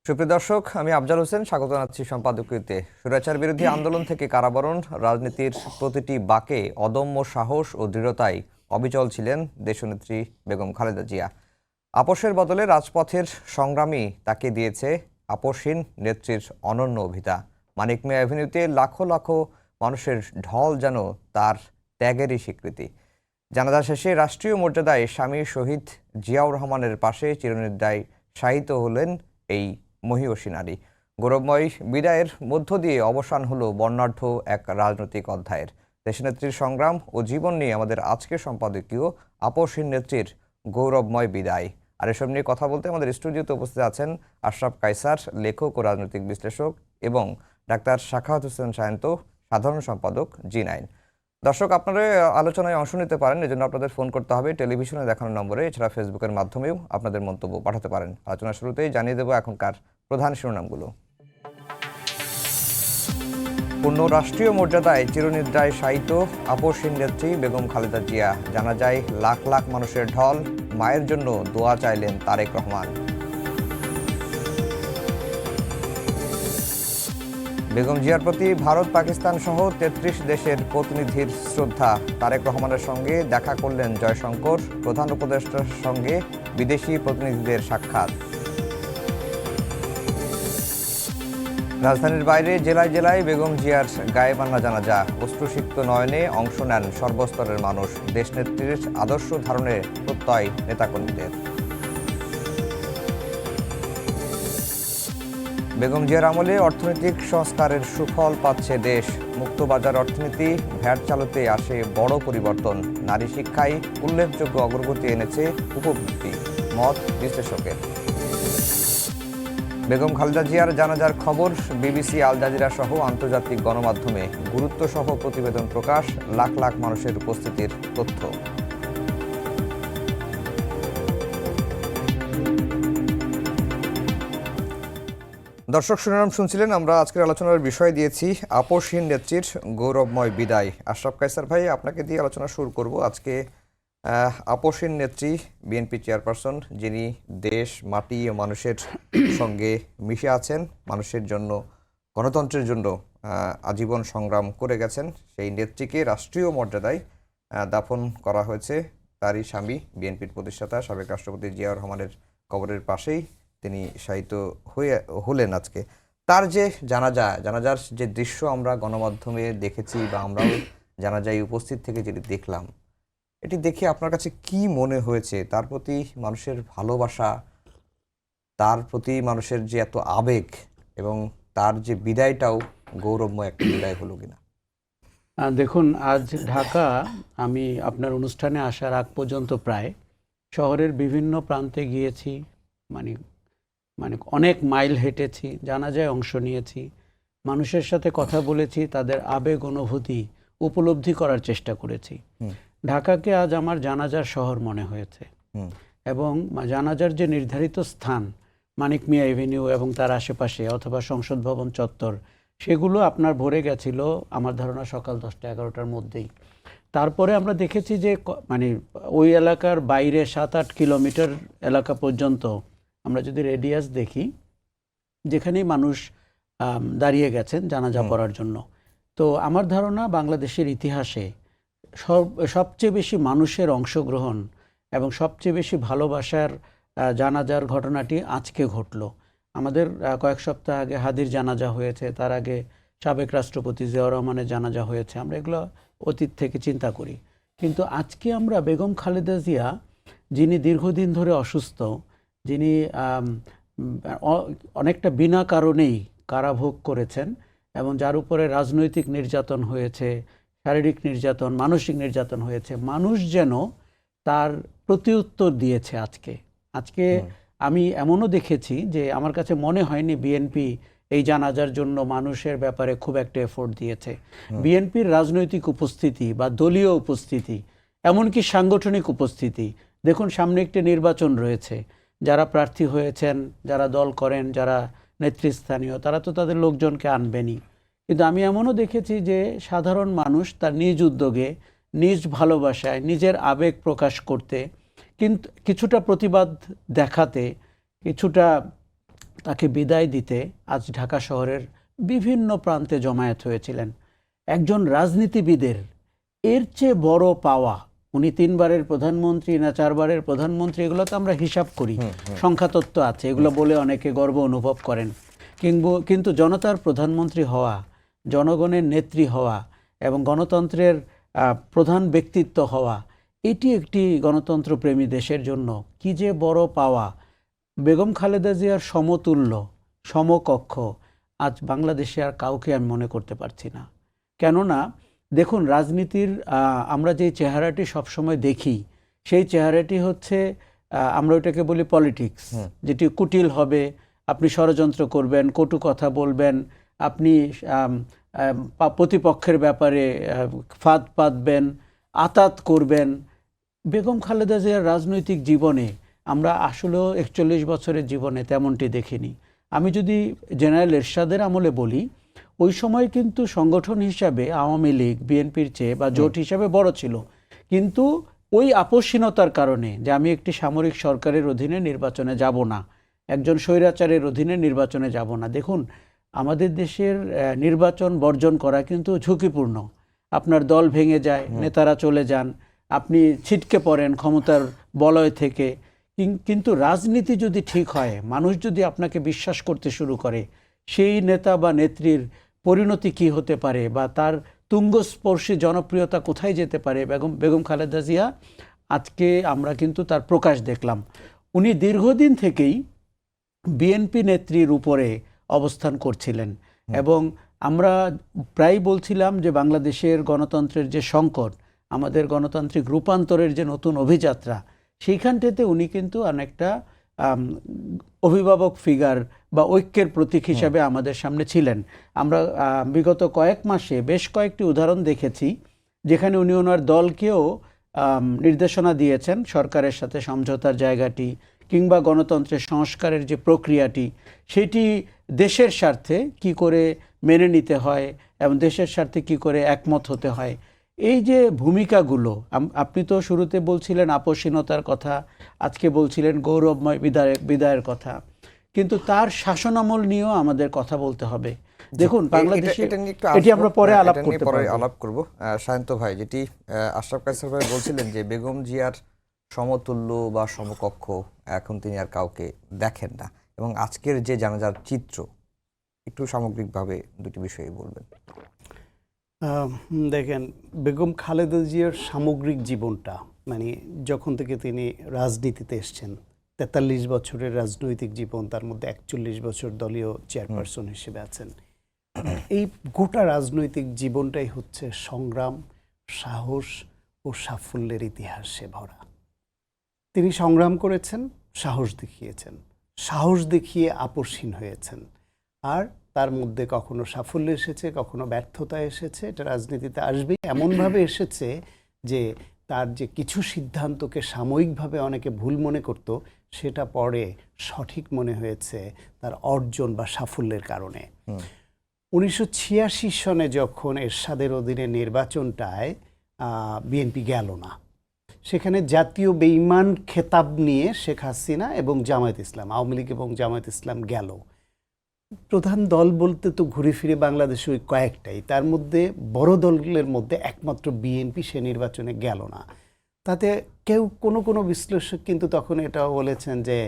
সুপ্রিয় দর্শক, আমি আফজাল হোসেন স্বাগত জানাচ্ছি সম্পাদকীয়তে। স্বৈরাচার বিরোধী আন্দোলন থেকে কারাবরণ, রাজনীতির প্রতিটি বাঁকে অদম্য সাহস ও দৃঢ়তায় অবিচল ছিলেন দেশনেত্রী বেগম খালেদা জিয়া। আপোষের বদলে রাজপথের সংগ্রামী তাকে দিয়েছে আপোষহীন নেত্রীর অনন্য অভিতা। মানিক মিয়া অ্যাভিনিউতে লাখো লাখো মানুষের ঢল যেন তার ত্যাগেরই স্বীকৃতি। জানাজা শেষে রাষ্ট্রীয় মর্যাদায় স্বামী শহীদ জিয়াউর রহমানের পাশে চিরনিদ্রায় শায়িত হলেন এই মহীয়সী নারী। গৌরবময় বিদায়ের মধ্য দিয়ে অবসান হলো বর্ণাঢ্য এক রাজনৈতিক অধ্যায়ের। দেশনেত্রীর সংগ্রাম ও জীবন নিয়ে আমাদের আজকের সম্পাদকীয় আপোষহীন নেত্রীর গৌরবময় বিদায়। আর এসব নিয়ে কথা বলতে আমাদের স্টুডিওতে উপস্থিত আছেন আশরাফ কায়সার, লেখক ও রাজনৈতিক বিশ্লেষক, এবং ডাক্তার সাখাওয়াত হোসেন সায়ন্ত, সাধারণ সম্পাদক জি9। দর্শক, আপনারা আলোচনায় অংশ নিতে পারেন, এজন্য আপনাদের ফোন করতে হবে টেলিভিশনে দেখানো নম্বরে। এছাড়া ফেসবুকের মাধ্যমেও আপনাদের মন্তব্য পাঠাতে পারেন। আলোচনার শুরুতেই জানিয়ে দেব এখনকার প্রধান শিরোনামগুলো। পূর্ণ রাষ্ট্রীয় মর্যাদায় চিরনিদ্রায় শায়িত আপোষহীন নেত্রী বেগম খালেদা জিয়া। জানা যায় লাখ লাখ মানুষের ঢল, মায়ের জন্য দোয়া চাইলেন তারেক রহমান। বেগম জিয়ার প্রতি ভারত, পাকিস্তান সহ ৩৩ দেশের প্রতিনিধির শ্রদ্ধা। তারেক রহমানের সঙ্গে দেখা করলেন জয়শঙ্কর, প্রধান উপদেষ্টার সঙ্গে বিদেশি প্রতিনিধিদের সাক্ষাৎ। রাজধানীর বাইরে জেলায় জেলায় বেগম জিয়ার গায়েবান্না জানাজা। অশ্রুসিক্ত নয়নে অংশ নেন সর্বস্তরের মানুষ। দেশনেত্রীর আদর্শ ধারণে প্রত্যয় নেতাকর্মীদের। বেগম জিয়ার আমলে অর্থনৈতিক সংস্কারের সুফল পাচ্ছে দেশ। মুক্তবাজার অর্থনীতি, ভ্যাট চালুতে আসে বড় পরিবর্তন। নারী শিক্ষায় উল্লেখযোগ্য অগ্রগতি এনেছে উপবৃত্তি, মত বিশ্লেষকের। বেগম খালেদা জিয়ার জানাজার খবর বিবিসি, আল জাজিরা সহ আন্তর্জাতিক গণমাধ্যমে গুরুত্বসহ প্রতিবেদন প্রকাশ, লাখ লাখ মানুষের উপস্থিতির তথ্য। দর্শক, শিরোনাম শুনছিলেন। আমরা আজকের আলোচনার বিষয় দিয়েছি আপোষহীন নেত্রীর গৌরবময় বিদায়। আশরাফ কায়সার ভাই, আপনাকে দিয়ে আলোচনা শুরু করব। আজকে আপোষহীন নেত্রী, বিএনপি চেয়ারপারসন, যিনি দেশ, মাটি ও মানুষের সঙ্গে মিশে আছেন, মানুষের জন্য, গণতন্ত্রের জন্য আজীবন সংগ্রাম করে গেছেন, সেই নেত্রীকে রাষ্ট্রীয় মর্যাদায় দাফন করা হয়েছে তারই স্বামী, বিএনপির প্রতিষ্ঠাতা সাবেক রাষ্ট্রপতি জিয়াউর রহমানের কবরের পাশেই তিনি শায়িত হলেন আজকে। তার যে জানাজার যে দৃশ্য আমরা গণমাধ্যমে দেখেছি বা আমরাও জানাজায় উপস্থিত থেকে যেটি দেখলাম, এটি দেখে আপনার কাছে কি মনে হয়েছে? তার প্রতি মানুষের ভালোবাসা, তার প্রতি মানুষের যে এত আবেগ, এবং তার যে বিদায়টাও গৌরবময় একটা বিদায় হলো কিনা? দেখুন, আজ ঢাকা, আমি আপনার অনুষ্ঠানে আসার আগ পর্যন্ত প্রায় শহরের বিভিন্ন প্রান্তে গিয়েছি, মানে মানে অনেক মাইল হেঁটেছি, জানাজায় অংশ নিয়েছি, মানুষের সাথে কথা বলেছি, তাদের আবেগ অনুভূতি উপলব্ধি করার চেষ্টা করেছি। ঢাকাকে আজ আমার জানাজার শহর মনে হয়েছে, এবং জানাজার যে নির্ধারিত স্থান মানিক মিয়া এভিনিউ এবং তার আশেপাশে অথবা সংসদ ভবন চত্বর, সেগুলো আপনার ভরে গেছিল আমার ধারণা সকাল 10টা-11টার মধ্যেই। তারপরে আমরা দেখেছি যে মানে ওই এলাকার বাইরে 7-8 কিলোমিটার এলাকা পর্যন্ত আমরা যদি রেডিয়াস দেখি, যেখানেই মানুষ দাঁড়িয়ে গেছেন জানাজা পড়ার জন্য। তো আমার ধারণা বাংলাদেশের ইতিহাসে সবচেয়ে বেশি মানুষের অংশগ্রহণ এবং সবচেয়ে বেশি ভালোবাসার জানাজার ঘটনাটি আজকে ঘটল। আমাদের কয়েক সপ্তাহ আগে হাদির জানাজা হয়েছে, তার আগে সাবেক রাষ্ট্রপতি জিয়াউর রহমানের জানাজা হয়েছে, আমরা এগুলো অতীত থেকে চিন্তা করি। কিন্তু আজকে আমরা বেগম খালেদা জিয়া, যিনি দীর্ঘদিন ধরে অসুস্থ, যিনি অনেকটা বিনা কারণেই কারাভোগ করেছেন, এবং যার উপরে রাজনৈতিক নির্যাতন হয়েছে, শারীরিক নির্যাতন, মানসিক নির্যাতন হয়েছে, মানুষ যেন তার প্রতিউত্তর দিয়েছে আজকে। আমি এমনও দেখেছি যে আমার কাছে মনে হয়নি বিএনপি এই জানাজার জন্য মানুষের ব্যাপারে খুব একটা এফোর্ট দিয়েছে। বিএনপির রাজনৈতিক উপস্থিতি বা দলীয় উপস্থিতি, এমনকি সাংগঠনিক উপস্থিতি, দেখুন সামনে একটি নির্বাচন রয়েছে, যারা প্রার্থী হয়েছেন, যারা দল করেন, যারা নেতৃস্থানীয়, তারা তো তাদের লোকজনকে আনবেনই। কিন্তু আমি এমনও দেখেছি যে সাধারণ মানুষ তার নিজ উদ্যোগে, নিজ ভালোবাসায়, নিজের আবেগ প্রকাশ করতে, কিন্তু কিছুটা প্রতিবাদ দেখাতে, কিছুটা তাকে বিদায় দিতে আজ ঢাকা শহরের বিভিন্ন প্রান্তে জমায়েত হয়েছিলেন। একজন রাজনীতিবিদের এর চেয়ে বড় পাওয়া, উনি 3 বারের প্রধানমন্ত্রী না 4 বারের প্রধানমন্ত্রী, এগুলো তো আমরা হিসাব করি, সংখ্যাতত্ত্ব আছে, এগুলো বলে অনেকে গর্ব অনুভব করেন। কিন্তু জনতার প্রধানমন্ত্রী হওয়া, জনগণের নেত্রী হওয়া এবং গণতন্ত্রের প্রধান ব্যক্তিত্ব হওয়া, এটি একটি গণতন্ত্রপ্রেমী দেশের জন্য কি যে বড় পাওয়া। বেগম খালেদা জিয়ার সমতুল্য, সমকক্ষ আজ বাংলাদেশে আর কাউকে আমি মনে করতে পারছি না। কেননা দেখুন, রাজনীতির আমরা যে চেহারাটি সবসময় দেখি, সেই চেহারাটি হচ্ছে আমরা ওইটাকে বলি পলিটিক্স, যেটি কুটিল হবে, আপনি ষড়যন্ত্র করবেন, কটু কথা বলবেন, আপনি প্রতিপক্ষের ব্যাপারে ফাঁদ পাতবেন, আতাত করবেন। বেগম খালেদা জিয়ার রাজনৈতিক জীবনে আমরা আসলেও 41 বছরের জীবনে তেমনটি দেখিনি। আমি যদি জেনারেল এরশাদের আমলে বলি, ওই সময় কিন্তু সংগঠন হিসাবে আওয়ামী লীগ বিএনপির চেয়ে বা জোট হিসাবে বড় ছিল, কিন্তু ওই আপোষহীনতার কারণে যে আমি একটি সামরিক সরকারের অধীনে নির্বাচনে যাব না, একজন স্বৈরাচারের অধীনে নির্বাচনে যাব না। দেখুন, আমাদের দেশের নির্বাচন বর্জন করা কিন্তু ঝুঁকিপূর্ণ। আপনার দল ভেঙে যায়, নেতারা চলে যান, আপনি ছিটকে পড়েন ক্ষমতার বলয় থেকে। কিন্তু রাজনীতি যদি ঠিক হয়, মানুষ যদি আপনাকে বিশ্বাস করতে শুরু করে, সেই নেতা বা নেত্রীর পরিণতি কি হতে পারে বা তার তুঙ্গস্পর্শী জনপ্রিয়তা কোথায় যেতে পারে, বেগম খালেদা জিয়া আজকে আমরা কিন্তু তার প্রকাশ দেখলাম। উনি দীর্ঘদিন থেকেই বিএনপি নেত্রীর উপরে অবস্থান করছিলেন এবং আমরা প্রায় বলছিলাম যে বাংলাদেশের গণতন্ত্রের যে সংকট, আমাদের গণতান্ত্রিক রূপান্তরের যে নতুন অভিযাত্রা, সেইখানটাতে উনি কিন্তু অনেকটা অভিভাবক ফিগার বা ঐক্যের প্রতীক হিসাবে আমাদের সামনে ছিলেন। আমরা বিগত কয়েক মাসে বেশ কয়েকটি উদাহরণ দেখেছি যেখানে উনি ওনার দলকেও নির্দেশনা দিয়েছেন সরকারের সাথে সমঝোতার জায়গাটি কিংবা গণতন্ত্রের সংস্কারের যে প্রক্রিয়াটি, সেটি দেশের স্বার্থে কি করে মেনে নিতে হয় এবং দেশের স্বার্থে কি করে একমত হতে হয়। এই যে ভূমিকাগুলো, আপনি তো শুরুতে বলছিলেন আপোষহীনতার কথা, আজকে বলছিলেন গৌরবময় বিদায়ের কথা, কিন্তু তার শাসনামল নিয়েও আমাদের কথা বলতে হবে। দেখুন, বাংলাদেশে এটি আমরা পরে আলাপ করব। সায়ন্ত ভাই, যেটি আশরাফ কায়সার ভাই বলছিলেন যে বেগম জিয়ার সমতুল্য বা সমকক্ষ এখন তিনি আর কাউকে দেখেন না, এবং আজকের যে জানাজার চিত্র, একটু সামগ্রিকভাবে দুটি বিষয়ে বলবেন। দেখেন, বেগম খালেদা জিয়ার সামগ্রিক জীবনটা, মানে যখন থেকে তিনি রাজনীতিতে এসছেন, 43 বছরের রাজনৈতিক জীবন, তার মধ্যে 41 বছর দলীয় চেয়ারপারসন হিসেবে আছেন। এই গোটা রাজনৈতিক জীবনটাই হচ্ছে সংগ্রাম, সাহস ও সাফল্যের ইতিহাসে ভরা। তিনি সংগ্রাম করেছেন, সাহস দেখিয়েছেন, সাহস দেখিয়ে আপোষহীন হয়েছেন, আর তার মধ্যে কখনো সাফল্য এসেছে, কখনো ব্যর্থতা এসেছে। এটা রাজনীতিতে আসবেই। এমনভাবে এসেছে যে তার যে কিছু সিদ্ধান্তকে সাময়িকভাবে অনেকে ভুল মনে করত, সেটা পরে সঠিক মনে হয়েছে তার অর্জন বা সাফল্যের কারণে। 1986 সনে যখন এরশাদের অধীনে নির্বাচনটায় বিএনপি গেল না, সেখানে জাতীয় বেঈমান খেতাব নিয়ে শেখ হাসিনা এবং জামায়াত ইসলাম, আওয়ামী লীগ এবং জামায়াত ইসলাম গেল। প্রধান দল বলতে তো ঘুরে ফিরে বাংলাদেশে ওই কয়েকটাই, তার মধ্যে বড় দলের মধ্যে একমাত্র বিএনপি সে নির্বাচনে গেল না। তাতে কোনো বিশ্লেষক কিন্তু তখন এটাও বলেছেন যে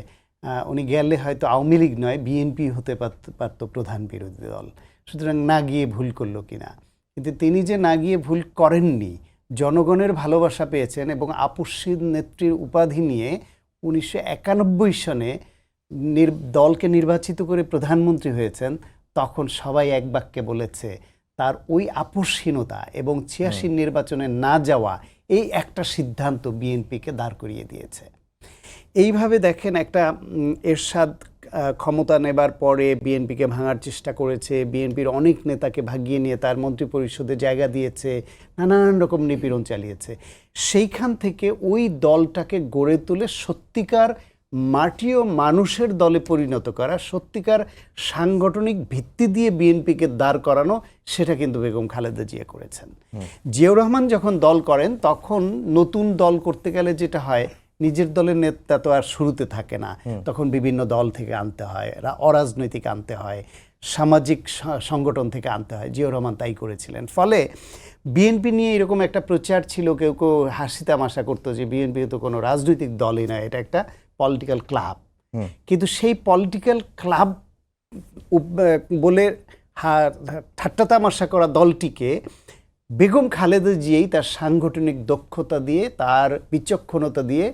উনি গেলে হয়তো আওয়ামী লীগ নয়, বিএনপি হতে পারত প্রধান বিরোধী দল, সুতরাং না গিয়ে ভুল করলো কিনা। কিন্তু তিনি যে না গিয়ে ভুল করেননি, জনগণের ভালোবাসা পেয়েছেন এবং আপোষহীন নেত্রীর উপাধি নিয়ে 1991 সনে দলকে নির্বাচিত করে প্রধানমন্ত্রী হয়েছেন। তখন সবাই এক বাক্যে বলেছে তার ওই আপোষহীনতা এবং 86 নির্বাচনে না যাওয়া, এই একটা সিদ্ধান্ত বিএনপিকে দাঁড় করিয়ে দিয়েছে। এইভাবে দেখেন, একটা এরশাদ ক্ষমতা নেবার পরে বিএনপিকে ভাঙার চেষ্টা করেছে, বিএনপির অনেক নেতাকে ভাগিয়ে নিয়ে তার মন্ত্রী পরিষদে জায়গা দিয়েছে, নানান রকম নিপীড়ন চালিয়েছে। সেইখান থেকে ওই দলটাকে গড়ে তুলে সত্যিকার মাটি ও মানুষের দলে পরিণত করা, সত্যিকার সাংগঠনিক ভিত্তি দিয়ে বিএনপিকে দাঁড় করানো, সেটা কিন্তু বেগম খালেদা জিয়া করেছেন। জিয়াউর রহমান যখন দল করেন, তখন নতুন দল করতে গেলে যেটা হয়, নিজের দলের নেতা তো আর শুরুতে থাকে না, তখন বিভিন্ন দল থেকে আনতে হয়, অরাজনৈতিক আনতে হয়, সামাজিক সংগঠন থেকে আনতে হয়। জিয়াউর রহমান তাই করেছিলেন। ফলে বিএনপি নিয়ে এরকম একটা প্রচার ছিল, কেউ কেউ হাসি তামাশা করতো যে বিএনপি তো কোনো রাজনৈতিক দলই নয়, এটা একটা পলিটিক্যাল ক্লাব। কিন্তু সেই পলিটিক্যাল ক্লাব বলে ঠাট্টা তামাশা করা দলটিকে বেগম খালেদা জিয়াই তার সাংগঠনিক দক্ষতা দিয়ে, তার বিচক্ষণতা দিয়ে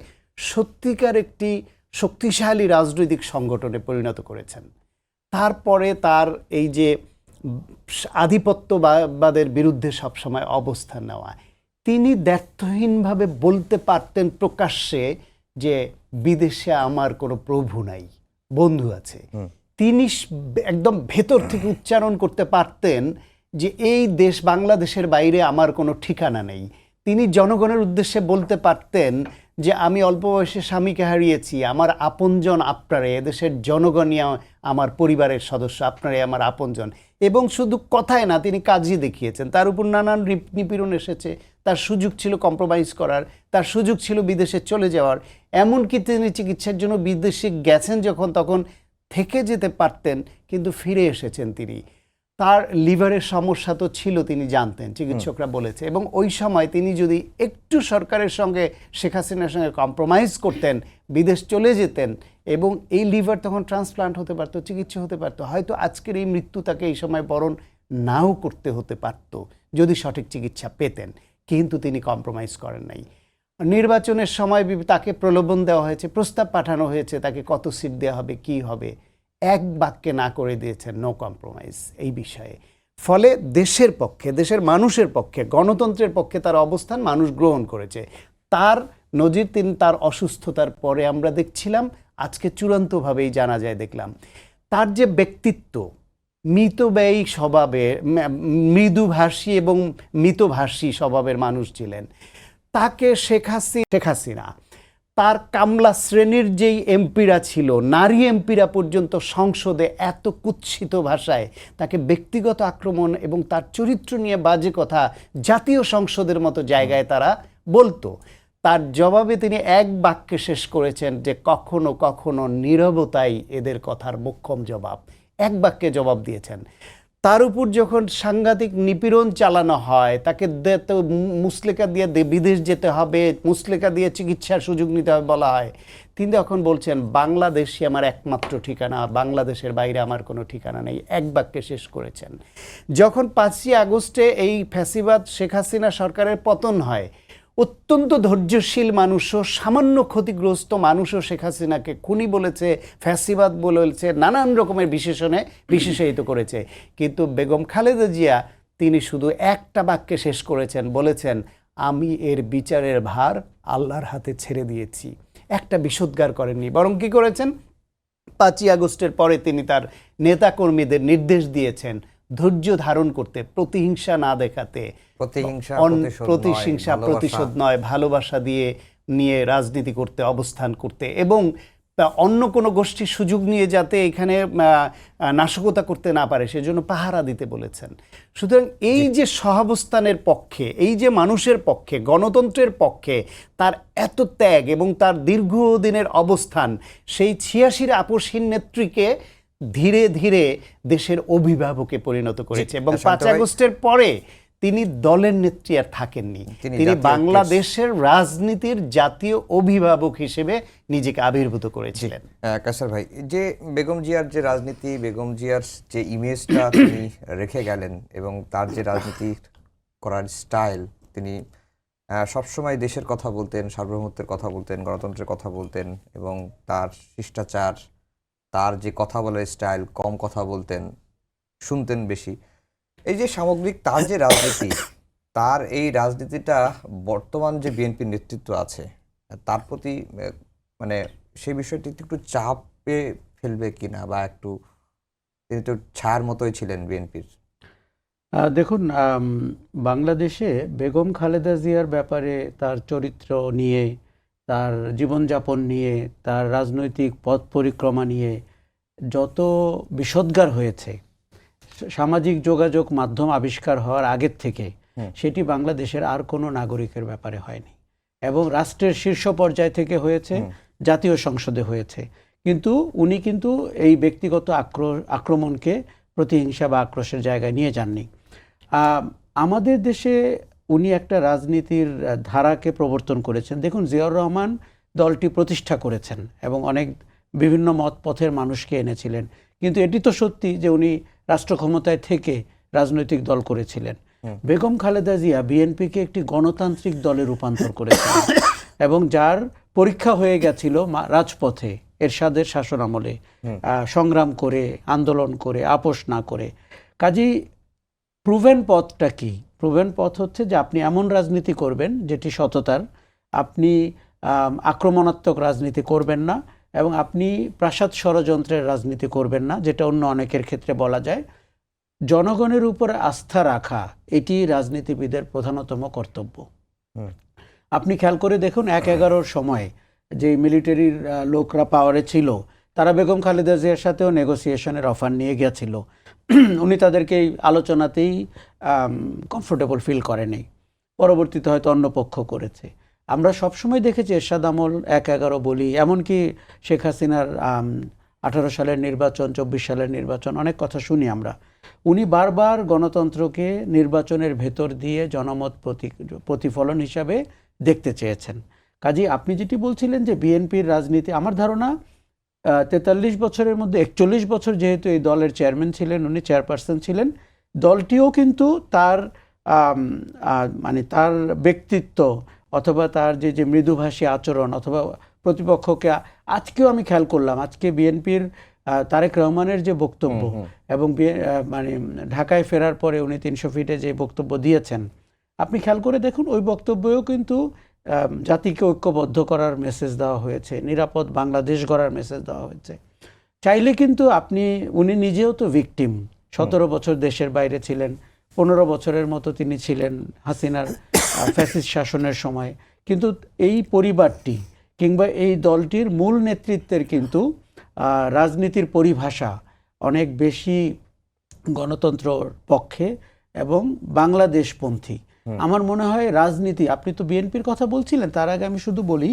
সত্যিকার একটি শক্তিশালী রাজনৈতিক সংগঠনে পরিণত করেছেন। তারপরে তার এই যে আধিপত্যবাদের বিরুদ্ধে সবসময় অবস্থান নেওয়া, তিনি দ্ব্যর্থহীনভাবে বলতে পারতেন প্রকাশ্যে যে বিদেশে আমার কোনো প্রভু নাই, বন্ধু আছে। তিনি একদম ভেতর থেকে উচ্চারণ করতে পারতেন যে এই দেশ, বাংলাদেশের বাইরে আমার কোনো ঠিকানা নেই। তিনি জনগণের উদ্দেশ্যে বলতে পারতেন যে আমি অল্প বয়সে স্বামীকে হারিয়েছি, আমার আপনজন আপনারে, এদেশের জনগণই আমার পরিবারের সদস্য, আপনারে আমার আপনজন। এবং শুধু কথায় না, তিনি কাজই দেখিয়েছেন। তার উপর নানান নিপীড়ন এসেছে, তার সুযোগ ছিল কম্প্রোমাইজ করার, তার সুযোগ ছিল বিদেশে চলে যাওয়ার। এমনকি তিনি চিকিৎসার জন্য বিদেশে গেছেন যখন, তখন থেকে যেতে পারতেন, কিন্তু ফিরে এসেছেন তিনি। তার লিভারের সমস্যা তো ছিল, তিনি জানতেন, চিকিৎসকরা বলেছে। এবং ওই সময় তিনি যদি একটু সরকারের সঙ্গে, শেখ হাসিনার সঙ্গে কম্প্রোমাইজ করতেন, বিদেশ চলে যেতেন, এবং এই লিভার তখন ট্রান্সপ্লান্ট হতে পারতো, চিকিৎসা হতে পারতো, হয়তো আজকের এই মৃত্যু তাকে এই সময় বরণ নাও করতে হতে পারত যদি সঠিক চিকিৎসা পেতেন। কিন্তু তিনি কম্প্রোমাইজ করেন নাই। নির্বাচনের সময় তাকে প্রলোভন দেওয়া হয়েছে, প্রস্তাব পাঠানো হয়েছে তাকে কত সিট দেওয়া হবে, কি হবে, এক বাক্যে না করে দিয়েছেন, নো কম্প্রোমাইজ এই বিষয়ে। ফলে দেশের পক্ষে, দেশের মানুষের পক্ষে, গণতন্ত্রের পক্ষে তার অবস্থান মানুষ গ্রহণ করেছে। তার নজির তিনি তার অসুস্থতার পরে আমরা দেখছিলাম, আজকে চূড়ান্তভাবেই জানা যায় দেখলাম। তার যে ব্যক্তিত্ব, মিতব্যয়ী স্বভাবের, মৃদুভাষী এবং মিতভাষী স্বভাবের মানুষ ছিলেন। তাকে শেখ হাসিনা তার কামলা শ্রেণীর যেই এমপিরা ছিল, নারী এমপিরা পর্যন্ত সংসদে এত কুৎসিত ভাষায় তাকে ব্যক্তিগত আক্রমণ এবং তার চরিত্র নিয়ে বাজে কথা জাতীয় সংসদের মতো জায়গায় তারা বলতো। তার জবাবে তিনি এক বাক্যে শেষ করেছেন যে কখনো কখনো নীরবতাই এদের কথার মোক্ষম জবাব। এক বাক্যে জবাব দিয়েছেন। তার উপর যখন সাংঘাতিক নিপীড়ন চালানো হয়, তাকে মুসলেকা দিয়ে বিদেশ যেতে হবে, মুসলেকা দিয়ে চিকিৎসার সুযোগ নিতে হবে বলা হয়, তিনি তখন বলছেন বাংলাদেশই আমার একমাত্র ঠিকানা, বাংলাদেশের বাইরে আমার কোনো ঠিকানা নেই, এক বাক্যে শেষ করেছেন। যখন 5ই আগস্টে এই ফ্যাসিবাদ শেখ হাসিনা সরকারের পতন হয়, অত্যন্ত ধৈর্যশীল মানুষও, সামান্য ক্ষতিগ্রস্ত মানুষও শেখ হাসিনাকে খুনি বলেছে, ফ্যাসিবাদ বলেছে, নানান রকমের বিশেষায়িত করেছে। কিন্তু বেগম খালেদা জিয়া তিনি শুধু একটা বাক্যে শেষ করেছেন, বলেছেন আমি এর বিচারের ভার আল্লাহর হাতে ছেড়ে দিয়েছি। একটা বিষোদ্গার করেননি, বরং কি করেছেন, 5ই আগস্টের পরে তিনি তার নেতাকর্মীদের নির্দেশ দিয়েছেন ধৈর্য ধারণ করতে, প্রতিহিংসা না দেখাতে, প্রতিহিংসা প্রতিশোধ নয়, ভালোবাসা নিয়ে রাজনীতি করতে, অবস্থান করতে, এবং অন্য কোনো গোষ্ঠীর সুযোগ নিয়ে যাতে এখানে নাশকতা করতে না পারে সেজন্য পাহারা দিতে বলেছেন। সুতরাং এই যে সহাবস্থানের পক্ষে, এই যে মানুষের পক্ষে, গণতন্ত্রের পক্ষে তার এত ত্যাগ এবং তার দীর্ঘদিনের অবস্থান, সেই 86-র আপসহীন নেত্রীকে ধীরে ধীরে দেশের অভিভাবকে পরিণত করেছে। এবং 5 আগস্টের পরে তিনি দলের নেত্রী আর থাকেননি, তিনি বাংলাদেশের রাজনীতির জাতীয় অভিভাবক হিসেবে নিজেকে আবির্ভূত করেছিলেন। কায়সার ভাই, যে বেগম জিয়ার যে রাজনীতি, বেগম জিয়ার যে ইমেজটা তিনি রেখে গেলেন এবং তার যে রাজনীতি করার স্টাইল, তিনি সবসময় দেশের কথা বলতেন, সার্বভৌমত্বের কথা বলতেন, গণতন্ত্রের কথা বলতেন, এবং তার শিষ্টাচার, তার যে কথা বলার স্টাইল, কম কথা বলতেন, শুনতেন বেশি। এই যে সামগ্রিক তার যে রাজনীতি, তার এই রাজনীতিটা বর্তমান যে বিএনপির নেতৃত্ব আছে তার প্রতি মানে সেই বিষয়টি একটু চাপে ফেলবে কিনা, বা একটু তিনি তো ছায়ার মতোই ছিলেন বিএনপির। দেখুন, বাংলাদেশে বেগম খালেদা জিয়ার ব্যাপারে তার চরিত্র নিয়ে, তার জীবনযাপন নিয়ে, তার রাজনৈতিক পথ পরিক্রমা নিয়ে যত বিষোদ্গার হয়েছে সামাজিক যোগাযোগ মাধ্যম আবিষ্কার হওয়ার আগের থেকে, সেটি বাংলাদেশের আর কোনো নাগরিকের ব্যাপারে হয়নি। এবং রাষ্ট্রের শীর্ষ পর্যায় থেকে হয়েছে, জাতীয় সংসদে হয়েছে। কিন্তু উনি কিন্তু এই ব্যক্তিগত আক্রমণকে প্রতিহিংসা বা আক্রোশের জায়গায় নিয়ে যাননি। আমাদের দেশে উনি একটা রাজনীতির ধারাকে প্রবর্তন করেছেন। দেখুন, জিয়াউর রহমান দলটি প্রতিষ্ঠা করেছেন এবং অনেক বিভিন্ন মত পথের মানুষকে এনেছিলেন, কিন্তু এটি তো সত্যি যে উনি রাষ্ট্র ক্ষমতায় থেকে রাজনৈতিক দল করেছিলেন। বেগম খালেদা জিয়া বিএনপিকে একটি গণতান্ত্রিক দলে রূপান্তর করেছিলেন এবং যার পরীক্ষা হয়ে গেছিল রাজপথে এরশাদের শাসন আমলে, সংগ্রাম করে, আন্দোলন করে, আপোষ না করে। কাজেই প্রুভেন পথটা কি? প্রুভেন পথ হচ্ছে যে আপনি এমন রাজনীতি করবেন যেটি সততার, আপনি আক্রমণাত্মক রাজনীতি করবেন না, এবং আপনি প্রাসাদ ষড়যন্ত্রের রাজনীতি করবেন না, যেটা অন্য অনেকের ক্ষেত্রে বলা যায়। জনগণের উপর আস্থা রাখা এটি রাজনীতিবিদের প্রধানতম কর্তব্য। আপনি খেয়াল করে দেখুন ১/১১ সময় যে মিলিটারির লোকরা পাওয়ারে ছিল, তারা বেগম খালেদা জিয়ার সাথেও নেগোসিয়েশনের অফার নিয়ে গিয়েছিল। উনি তাদেরকে এই আলোচনাতেই কমফোর্টেবল ফিল করেনি, পরবর্তীতে হয়তো অন্য পক্ষ করেছে। আমরা সবসময় দেখেছি এরশাদ আমল ১/১১ বলি, এমনকি শেখ হাসিনার ১৮ সালের নির্বাচন, ২৪ সালের নির্বাচন, অনেক কথা শুনি আমরা। উনি বারবার গণতন্ত্রকে নির্বাচনের ভেতর দিয়ে জনমত প্রতিফলন হিসাবে দেখতে চেয়েছেন। কাজেই আপনি যেটি বলছিলেন যে বিএনপির রাজনীতি, আমার ধারণা ৪৩ বছরের মধ্যে ৪১ বছর যেহেতু এই দলের চেয়ারম্যান ছিলেন, উনি চেয়ারপারসন ছিলেন, দলটিও কিন্তু তার মানে তার ব্যক্তিত্ব অথবা তার যে মৃদুভাষী আচরণ অথবা প্রতিপক্ষকে, আজকেও আমি খেয়াল করলাম, আজকে বিএনপির তারেক রহমানের যে বক্তব্য এবং মানে ঢাকায় ফেরার পরে উনি ৩০০ ফিটে যে বক্তব্য দিয়েছেন, আপনি খেয়াল করে দেখুন ওই বক্তব্যেও কিন্তু জাতিকে ঐক্যবদ্ধ করার মেসেজ দেওয়া হয়েছে, নিরাপদ বাংলাদেশ গড়ার মেসেজ দেওয়া হয়েছে। চাইলে কিন্তু উনি নিজেও তো ভিকটিম, ১৭ বছর দেশের বাইরে ছিলেন, ১৫ বছরের মতো তিনি ছিলেন হাসিনার ফ্যাসিস্ট শাসনের সময়। কিন্তু এই পরিবারটি কিংবা এই দলটির মূল নেতৃত্বের কিন্তু রাজনীতির পরিভাষা অনেক বেশি গণতন্ত্রর পক্ষে এবং বাংলাদেশপন্থী। আমার মনে হয় রাজনীতি, আপনি তো বিএনপির কথা বলছিলেন, তার আগে আমি শুধু বলি,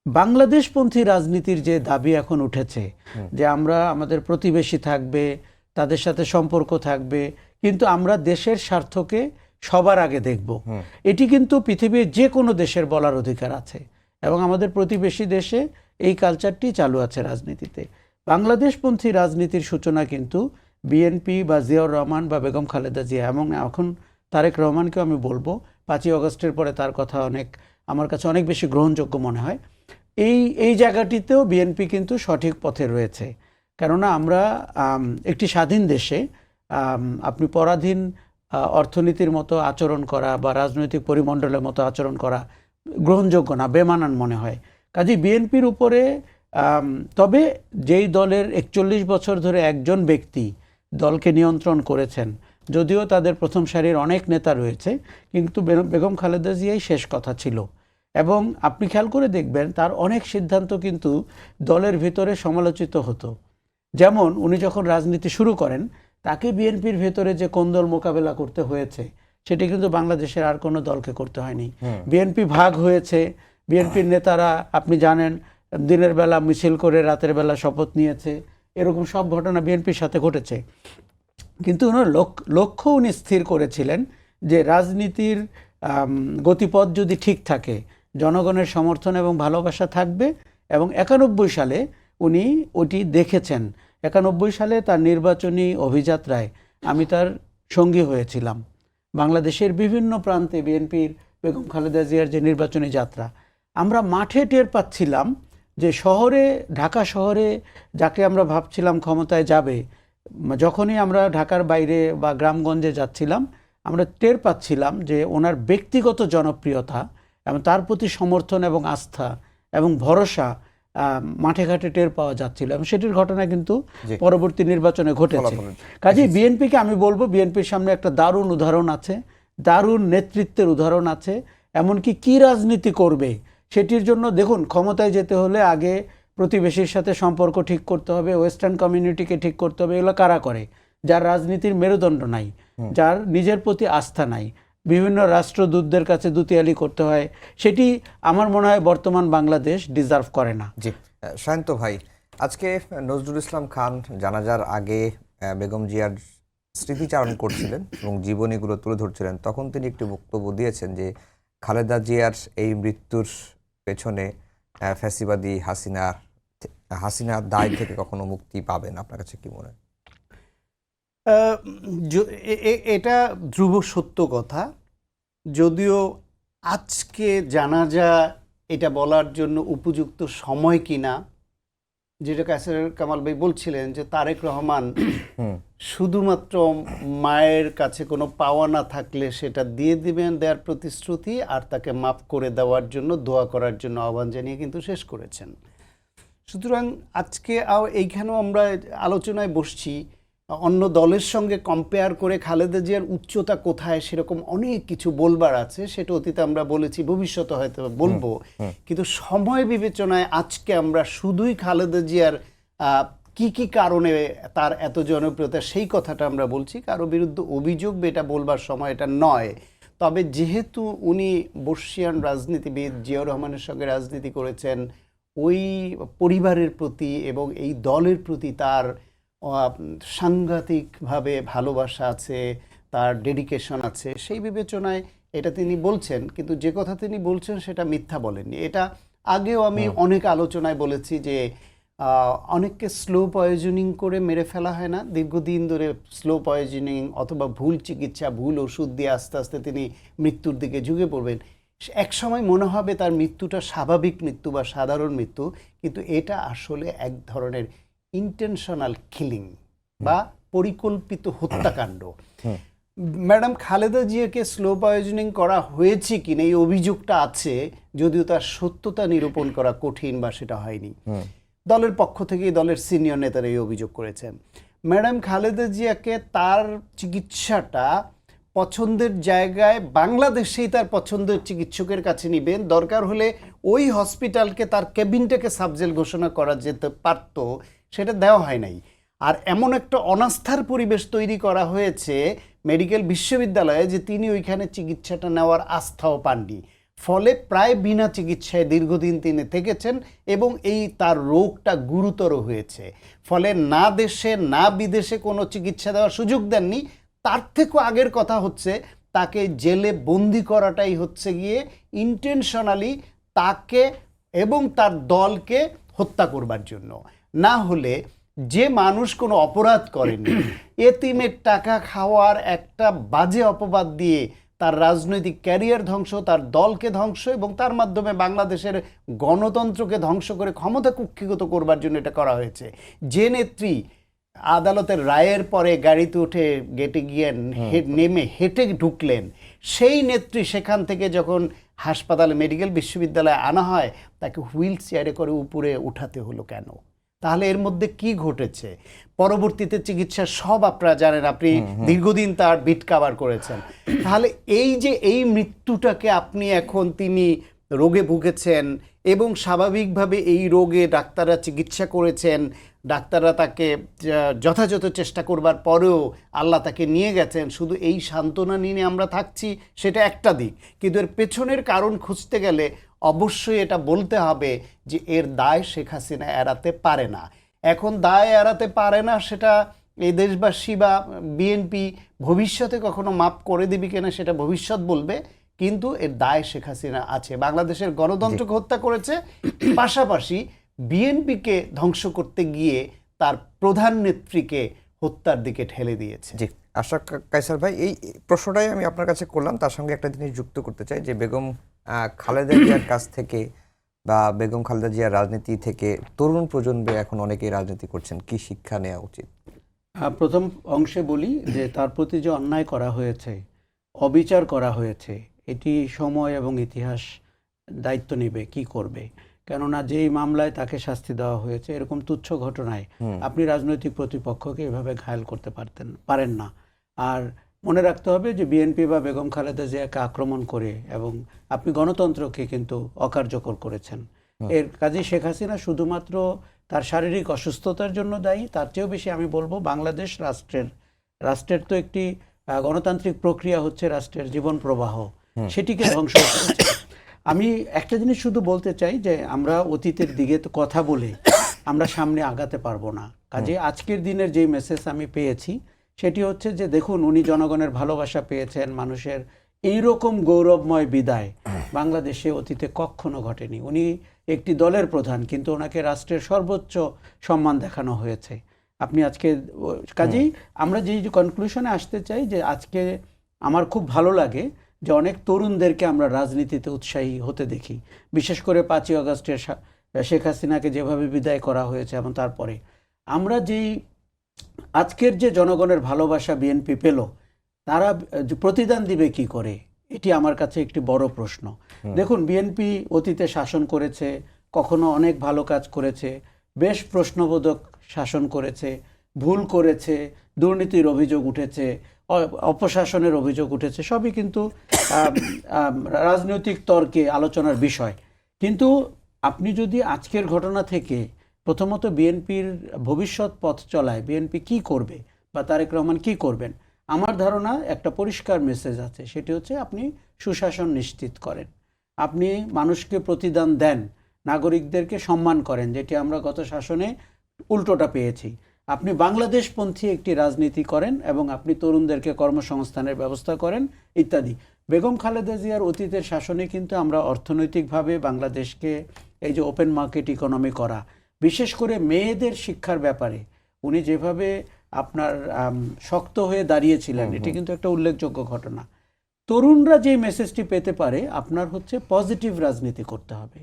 বাংলাদেশপন্থী রাজনীতির যে দাবি এখন উঠেছে যে আমরা আমাদের প্রতিবেশী থাকবে, তাদের সাথে সম্পর্ক থাকবে, কিন্তু আমরা দেশের স্বার্থকে সবার আগে দেখব, এটি কিন্তু পৃথিবীর যে কোনো দেশের বলার অধিকার আছে এবং আমাদের প্রতিবেশী দেশে এই কালচারটি চালু আছে রাজনীতিতে। বাংলাদেশপন্থী রাজনীতির সূচনা কিন্তু বিএনপি বা জিয়াউর রহমান বা বেগম খালেদা জিয়া, এবং এখন তারেক রহমানকেও আমি বলবো ৫ই অগস্টের পরে তার কথা আমার কাছে অনেক বেশি গ্রহণযোগ্য মনে হয়। এই জায়গাটিতেও বিএনপি কিন্তু সঠিক পথে রয়েছে, কেননা আমরা একটি স্বাধীন দেশে আপনি পরাধীন অর্থনীতির মতো আচরণ করা বা রাজনৈতিক পরিমণ্ডলের মতো আচরণ করা গ্রহণযোগ্য না, বেমানান মনে হয়। কাজেই বিএনপির উপরে, তবে যেই দলের ৪১ বছর ধরে একজন ব্যক্তি দলকে নিয়ন্ত্রণ করেছেন, যদিও তাদের প্রথম সারির অনেক নেতা রয়েছে, কিন্তু বেগম খালেদা জিয়াই শেষ কথা ছিল। এবং আপনি খেয়াল করে দেখবেন তার অনেক সিদ্ধান্ত কিন্তু দলের ভিতরে সমালোচিত হতো। যেমন উনি যখন রাজনীতি শুরু করেন, তাকে বিএনপির ভেতরে যে কোন্দল মোকাবেলা করতে হয়েছে, সেটি কিন্তু বাংলাদেশের আর কোনো দলকে করতে হয়নি। বিএনপি ভাগ হয়েছে, বিএনপির নেতারা আপনি জানেন দিনের বেলা মিছিল করে রাতের বেলা শপথ নিয়েছে, এরকম সব ঘটনা বিএনপির সাথে ঘটেছে। কিন্তু ওনার লক্ষ্য উনি স্থির করেছিলেন যে রাজনীতির গতিপথ যদি ঠিক থাকে, জনগণের সমর্থন এবং ভালোবাসা থাকবে। এবং ৯১ সালে উনি ওটি দেখেছেন। ৯১ সালে তার নির্বাচনী অভিযাত্রায় আমি তার সঙ্গী হয়েছিলাম। বাংলাদেশের বিভিন্ন প্রান্তে বিএনপির বেগম খালেদা জিয়ার যে নির্বাচনী যাত্রা, আমরা মাঠে টের পাচ্ছিলাম যে ঢাকা শহরে যাকে আমরা ভাবছিলাম ক্ষমতায় যাবে, যখনই আমরা ঢাকার বাইরে বা গ্রামগঞ্জে যাচ্ছিলাম, আমরা টের পাচ্ছিলাম যে ওনার ব্যক্তিগত জনপ্রিয়তা এবং তার প্রতি সমর্থন এবং আস্থা এবং ভরসা মাঠে ঘাটে টের পাওয়া যাচ্ছিল, এবং সেটির ঘটনা কিন্তু পরবর্তী নির্বাচনে ঘটেছে। কাজেই বিএনপিকে আমি বলবো, বিএনপির সামনে একটা দারুণ উদাহরণ আছে, দারুণ নেতৃত্বের উদাহরণ আছে। এমনকি কি রাজনীতি করবে সেটির জন্য দেখুন, ক্ষমতায় যেতে হলে আগে প্রতিবেশীর সাথে সম্পর্ক ঠিক করতে হবে, ওয়েস্টার্ন কমিউনিটিকে ঠিক করতে হবে। এগুলো কারা করে? যার রাজনীতির মেরুদণ্ড নাই, যার নিজের প্রতি আস্থা নাই। বিভিন্ন রাষ্ট্রদূতদের কাছে দুতিয়ালি করতে হয়, সেটি আমার মনে হয় বর্তমান বাংলাদেশ ডিজার্ভ করে না। জি, শান্ত ভাই, আজকে নজরুল ইসলাম খান জানাজার আগে বেগম জিয়ার স্মৃতিচারণ করছিলেন এবং জীবনীগুলো তুলে ধরছিলেন। তখন তিনি একটি বক্তব্য দিয়েছেন যে খালেদা জিয়ার এই মৃত্যুর পেছনে ফ্যাসিবাদী হাসিনা দায় থেকে কখনো মুক্তি পাবেন। আপনার কাছে কি মনে হয়? এটা ধ্রুব সত্য কথা, যদিও আজকে জানাজা এটা বলার জন্য উপযুক্ত সময় কিনা, যেটা কাসের কামাল ভাই বলছিলেন যে তারেক রহমান শুধুমাত্র মায়ের কাছে কোনো পাওয়া না থাকলে সেটা দিয়ে দিবেন, দেওয়ার প্রতিশ্রুতি, আর তাকে মাফ করে দেওয়ার জন্য দোয়া করার জন্য আহ্বান জানিয়ে কিন্তু শেষ করেছেন। সুতরাং আজকে এইখানেও আমরা আলোচনায় বসছি, অন্য দলের সঙ্গে কম্পেয়ার করে খালেদা জিয়ার উচ্চতা কোথায় সেরকম অনেক কিছু বলবার আছে, সেটা অতীতে আমরা বলেছি, ভবিষ্যতে হয়তো বলবো। কিন্তু সময় বিবেচনায় আজকে আমরা শুধুই খালেদা জিয়ার কি কি কারণে তার এত জনপ্রিয়তা সেই কথাটা আমরা বলছি, কারো বিরুদ্ধে অভিযোগ এটা বলবার সময় এটা নয়। তবে যেহেতু উনি বর্ষিয়ান রাজনীতিবিদ, জিয়াউর রহমানের সঙ্গে রাজনীতি করেছেন, ওই পরিবারের প্রতি এবং এই দলের প্রতি তার সাংঘাতিকভাবে ভালোবাসা আছে, তার ডেডিকেশন আছে, সেই বিবেচনায় এটা তিনি বলছেন। কিন্তু যে কথা তিনি বলছেন সেটা মিথ্যা বলেননি। এটা আগেও আমি অনেক আলোচনায় বলেছি যে অনেককে স্লো পয়জনিং করে মেরে ফেলা হয় না, দীর্ঘদিন ধরে স্লো পয়জনিং অথবা ভুল চিকিৎসা, ভুল ওষুধ দিয়ে আস্তে আস্তে তিনি মৃত্যুর দিকে ঝুঁকে পড়বেন। এক সময় মনে হবে তার মৃত্যুটা স্বাভাবিক মৃত্যু বা সাধারণ মৃত্যু, কিন্তু এটা আসলে এক ধরনের ইন্টেনশনাল কিলিং বা পরিকল্পিত হত্যাকাণ্ড। ম্যাডাম খালেদা জিয়াকে স্লো পয়জনিং করা হয়েছে কিনা এই অভিযোগটা আছে, যদিও তার সত্যতা নিরূপণ করা কঠিন বা সেটা হয়নি। দলের পক্ষ থেকে দলের সিনিয়র নেতারা এই অভিযোগ করেছেন। ম্যাডাম খালেদা জিয়াকে তার চিকিৎসাটা পছন্দের জায়গায় বাংলাদেশেই তার পছন্দের চিকিৎসকের কাছে নেবেন, দরকার হলে ওই হসপিটালকে তার কেবিনটাকে সাবজেল ঘোষণা করা যেতে পারত, সেটা দেওয়া হয় নাই। আর এমন একটা অনাস্থার পরিবেশ তৈরি করা হয়েছে মেডিকেল বিশ্ববিদ্যালয়ে যে তিনি ওইখানে চিকিৎসাটা নেওয়ার আস্থাও পাননি। ফলে প্রায় বিনা চিকিৎসায় দীর্ঘদিন তিনি থেকেছেন এবং এই তার রোগটা গুরুতর হয়েছে। ফলে না দেশে না বিদেশে কোনো চিকিৎসা দেওয়ার সুযোগ দেননি। তার থেকেও আগের কথা হচ্ছে তাকে জেলে বন্দি করাটাই হচ্ছে গিয়ে ইন্টেনশনালি তাকে এবং তার দলকে হত্যা করবার জন্য। না হলে যে মানুষ কোনো অপরাধ করেনি, এতিমের টাকা খাওয়ার একটা বাজে অপবাদ দিয়ে তার রাজনৈতিক ক্যারিয়ার ধ্বংস, তার দলকে ধ্বংস এবং তার মাধ্যমে বাংলাদেশের গণতন্ত্রকে ধ্বংস করে ক্ষমতা কুক্ষিগত করবার জন্য এটা করা হয়েছে। যে নেত্রী আদালতের রায়ের পরে গাড়িতে উঠে গেটে গিয়ে নেমে হেঁটে ঢুকলেন, সেই নেত্রী সেখান থেকে যখন হাসপাতালে মেডিকেল বিশ্ববিদ্যালয়ে আনা হয় তাকে হুইল চেয়ারে করে উপরে উঠাতে হলো কেন? তাহলে এর মধ্যে কি ঘটেছে? পরবর্তীতে চিকিৎসা সব আপনারা জানেন, আপনি দীর্ঘদিন তার বিট কাভার করেছেন। তাহলে এই যে এই মৃত্যুটাকে আপনি এখন তিনি রোগে ভুগেছেন এবং স্বাভাবিকভাবে এই রোগে ডাক্তাররা চিকিৎসা করেছেন, ডাক্তাররা তাকে যথাযথ চেষ্টা করবার পরেও আল্লাহ তাকে নিয়ে গেছেন, শুধু এই সান্ত্বনা নিয়ে আমরা থাকছি, সেটা একটা দিক। কিন্তু এর পেছনের কারণ খুঁজতে গেলে অবশ্যই এটা বলতে হবে যে এর দায় শেখ হাসিনা এড়াতে পারে না। এখন দায় এড়াতে পারে না সেটা এই দেশবাসী বা বিএনপি ভবিষ্যতে কখনো মাপ করে দিবি কিনা সেটা ভবিষ্যৎ বলবে, কিন্তু এর দায় শেখ হাসিনা আছে। বাংলাদেশের গণতন্ত্রকে হত্যা করেছে, পাশাপাশি বিএনপিকে ধ্বংস করতে গিয়ে তার প্রধান নেত্রীকে হত্যার দিকে ঠেলে দিয়েছে। জি, আশরাফ কায়সার ভাই, এই প্রশ্নটাই আমি আপনার কাছে করলাম। তার সঙ্গে একটা জিনিস যুক্ত করতে চাই যে বেগম খালেদা জিয়ার কাছ থেকে বা বেগম খালেদা জিয়ার রাজনীতি থেকে তরুণ প্রজন্মে এখন অনেকেই রাজনীতি করছেন, কি শিক্ষা নেওয়া উচিত? প্রথম অংশে বলি যে তার প্রতি যে অন্যায় করা হয়েছে, অবিচার করা হয়েছে, এটি সময় এবং ইতিহাস দায়িত্ব নেবে কি করবে। কেননা যেই মামলায় তাকে শাস্তি দেওয়া হয়েছে, এরকম তুচ্ছ ঘটনায় আপনি রাজনৈতিক প্রতিপক্ষকে এভাবে ঘায়েল করতে পারেন না। আর মনে রাখতে হবে যে বিএনপি বা বেগম খালেদা জিয়াকে আক্রমণ করে এবং আপনি গণতন্ত্রকে কিন্তু অকার্যকর করেছেন। এর কাজে শেখ হাসিনা শুধুমাত্র তার শারীরিক অসুস্থতার জন্য দায়ী, তার চেয়েও বেশি আমি বলবো বাংলাদেশ রাষ্ট্রের তো একটি গণতান্ত্রিক প্রক্রিয়া হচ্ছে রাষ্ট্রের জীবন প্রবাহ, সেটিকে ধ্বংস করেছে। আমি একটা জিনিস শুধু বলতে চাই যে আমরা অতীতের দিকে তো কথা বলে আমরা সামনে আগাতে পারবো না। কাজে আজকের দিনের যে মেসেজ আমি পেয়েছি সেটি হচ্ছে যে দেখুন, উনি জনগণের ভালোবাসা পেয়েছেন, মানুষের এইরকম গৌরবময় বিদায় বাংলাদেশে অতীতে কখনো ঘটেনি। উনি একটি দলের প্রধান, কিন্তু ওনাকে রাষ্ট্রের সর্বোচ্চ সম্মান দেখানো হয়েছে। আপনি আজকে কাজেই আমরা যে কনক্লুশনে আসতে চাই যে আজকে আমার খুব ভালো লাগে যে অনেক তরুণদেরকে আমরা রাজনীতিতে উৎসাহী হতে দেখি, বিশেষ করে 5ই আগস্টের শেখ হাসিনাকে যেভাবে বিদায় করা হয়েছে এবং তারপরে আমরা যেই আজকের যে জনগণের ভালোবাসা বিএনপি পেল, তারা প্রতিদান দিবে কি করে, এটি আমার কাছে একটি বড় প্রশ্ন। দেখুন, বিএনপি অতীতে শাসন করেছে, কখনো অনেক ভালো কাজ করেছে, বেশ প্রশ্নবোধক শাসন করেছে, ভুল করেছে, দুর্নীতির অভিযোগ উঠেছে, অপশাসনের অভিযোগ উঠেছে, সবই কিন্তু রাজনৈতিক তর্কে আলোচনার বিষয়। কিন্তু আপনি যদি আজকের ঘটনা থেকে প্রথমত বিএনপির ভবিষ্যৎ পথ চলায় বিএনপি কি করবে বা তারেক রহমান কি করবেন, আমার ধারণা একটা পরিষ্কার মেসেজ আছে, সেটি হচ্ছে আপনি সুশাসন নিশ্চিত করেন, আপনি মানুষকে প্রতিদান দেন, নাগরিকদেরকে সম্মান করেন, যেটি আমরা গত শাসনে উল্টোটা পেয়েছি। আপনি বাংলাদেশপন্থী একটি রাজনীতি করেন এবং আপনি তরুণদেরকে কর্মসংস্থানের ব্যবস্থা করেন ইত্যাদি। বেগম খালেদা জিয়ার অতীতের শাসনে কিন্তু আমরা অর্থনৈতিকভাবে বাংলাদেশকে এই যে ওপেন মার্কেট ইকোনমি করা, বিশেষ করে মেয়েদের শিক্ষার ব্যাপারে উনি যেভাবে আপনার শক্ত হয়ে দাঁড়িয়েছিলেন, এটি কিন্তু একটা উল্লেখযোগ্য ঘটনা। তরুণরা যে মেসেজটি পেতে পারে, আপনার হচ্ছে পজিটিভ রাজনীতি করতে হবে।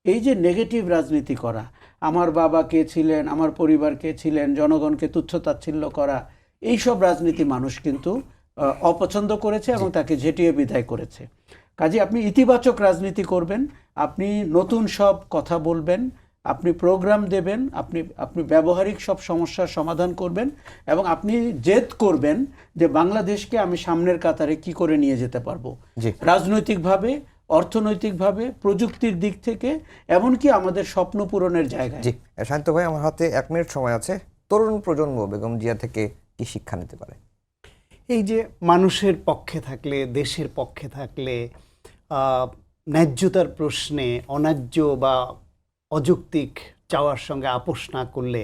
এই যে নেগেটিভ রাজনীতি করা, আমার বাবা কে ছিলেন, আমার পরিবার কে ছিলেন, জনগণকে তুচ্ছতাচ্ছিল্য করা, এইসব রাজনীতি মানুষ কিন্তু অপছন্দ করেছে এবং তাকে ঝেঁটিয়ে বিদায় করেছে। কাজে আপনি ইতিবাচক রাজনীতি করবেন, আপনি নতুন সব কথা বলবেন, আপনি প্রোগ্রাম দেবেন, আপনি ব্যবহারিক সব সমস্যার সমাধান করবেন এবং আপনি জেদ করবেন যে বাংলাদেশকে আমি সামনের কাতারে কি করে নিয়ে যেতে পারবো, রাজনৈতিকভাবে, অর্থনৈতিকভাবে, প্রযুক্তির দিক থেকে, এমনকি আমাদের স্বপ্ন পূরণের জায়গায়। জি শান্ত ভাই, আমার হাতে 1 মিনিট সময় আছে। তরুণ প্রজন্ম বেগম জিয়া থেকে কি শিক্ষা নিতে পারে? এই যে মানুষের পক্ষে থাকলে, দেশের পক্ষে থাকলে, ন্যায্যতার প্রশ্নে অন্যায্য বা অযৌক্তিক চাওয়ার সঙ্গে আপোষ না করলে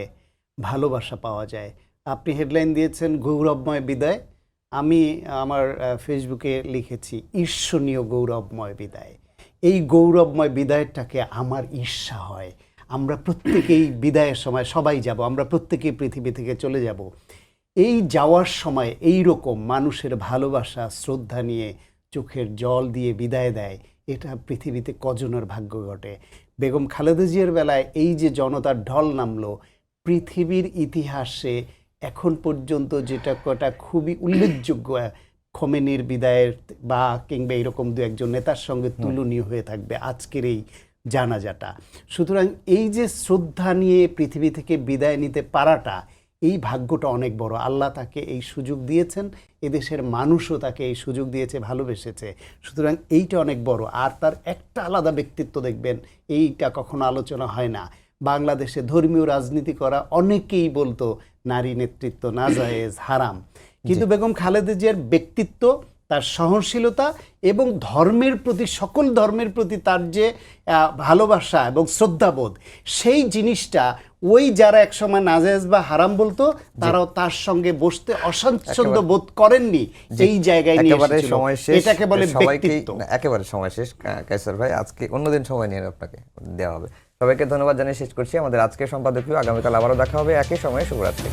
ভালোবাসা পাওয়া যায়। আপনি হেডলাইন দিয়েছেন গৌরবময় বিদায়, আমি আমার ফেসবুকে লিখেছি ঈর্ষণীয় গৌরবময় বিদায়। এই গৌরবময় বিদায়টাকে আমার ঈর্ষা হয়। আমরা প্রত্যেকেই বিদায়ের সময় সবাই যাব, আমরা প্রত্যেকেই পৃথিবী থেকে চলে যাব। এই যাওয়ার সময় এই রকম মানুষের ভালোবাসা, শ্রদ্ধা নিয়ে চোখের জল দিয়ে বিদায় দেয়, এটা পৃথিবীতে কজনের ভাগ্য ঘটে। বেগম খালেদা জিয়ার বেলায় এই যে জনতার ঢল নামলো, পৃথিবীর ইতিহাসে এখন পর্যন্ত যেটা কটা খুবই উল্লেখযোগ্য, খোমেনির বিদায়ের বা কিংবা এরকম দু একজন নেতার সঙ্গে তুলনীয় হয়ে থাকবে আজকের এই জানাজাটা। সুতরাং এই যে শ্রদ্ধা নিয়ে পৃথিবী থেকে বিদায় নিতে পারাটা, এই ভাগ্যটা অনেক বড়। আল্লাহ তাকে এই সুযোগ দিয়েছেন, এদেশের মানুষও তাকে এই সুযোগ দিয়েছে, ভালোবেসেছে। সুতরাং এইটা অনেক বড়। আর তার একটা আলাদা ব্যক্তিত্ব দেখবেন, এইটা কখনো আলোচনা হয় না। বাংলাদেশে ধর্মীয় রাজনীতি করা অনেকেই বলতো নারী নেতৃত্ব নাজায়েজ, হারাম, কিন্তু বেগম খালেদা জিয়ার ব্যক্তিত্ব, তার সহনশীলতা এবং ধর্মের প্রতি, সকল ধর্মের প্রতি তার যে ভালোবাসা এবং শ্রদ্ধাবোধ, সেই জিনিসটা ওই যারা একসময় নাজায়েজ বা হারাম বলতো, তারাও তার সঙ্গে বসতে অস্বাচ্ছন্দ্য বোধ করেননি, এই জায়গায় নিয়ে এসেছিল। এটাকে বলে ব্যক্তিত্ব। একেবারে সময় শেষ কায়সার ভাই, আজকে অন্যদিন সময় নিয়ে আপনাকে দেওয়া হবে। সবাইকে ধন্যবাদ জানিয়ে শেষ করছি আমাদের আজকের সম্পাদকীয়। আগামীকাল আবারও দেখা হবে একই সময়ে। শুভরাত্রি।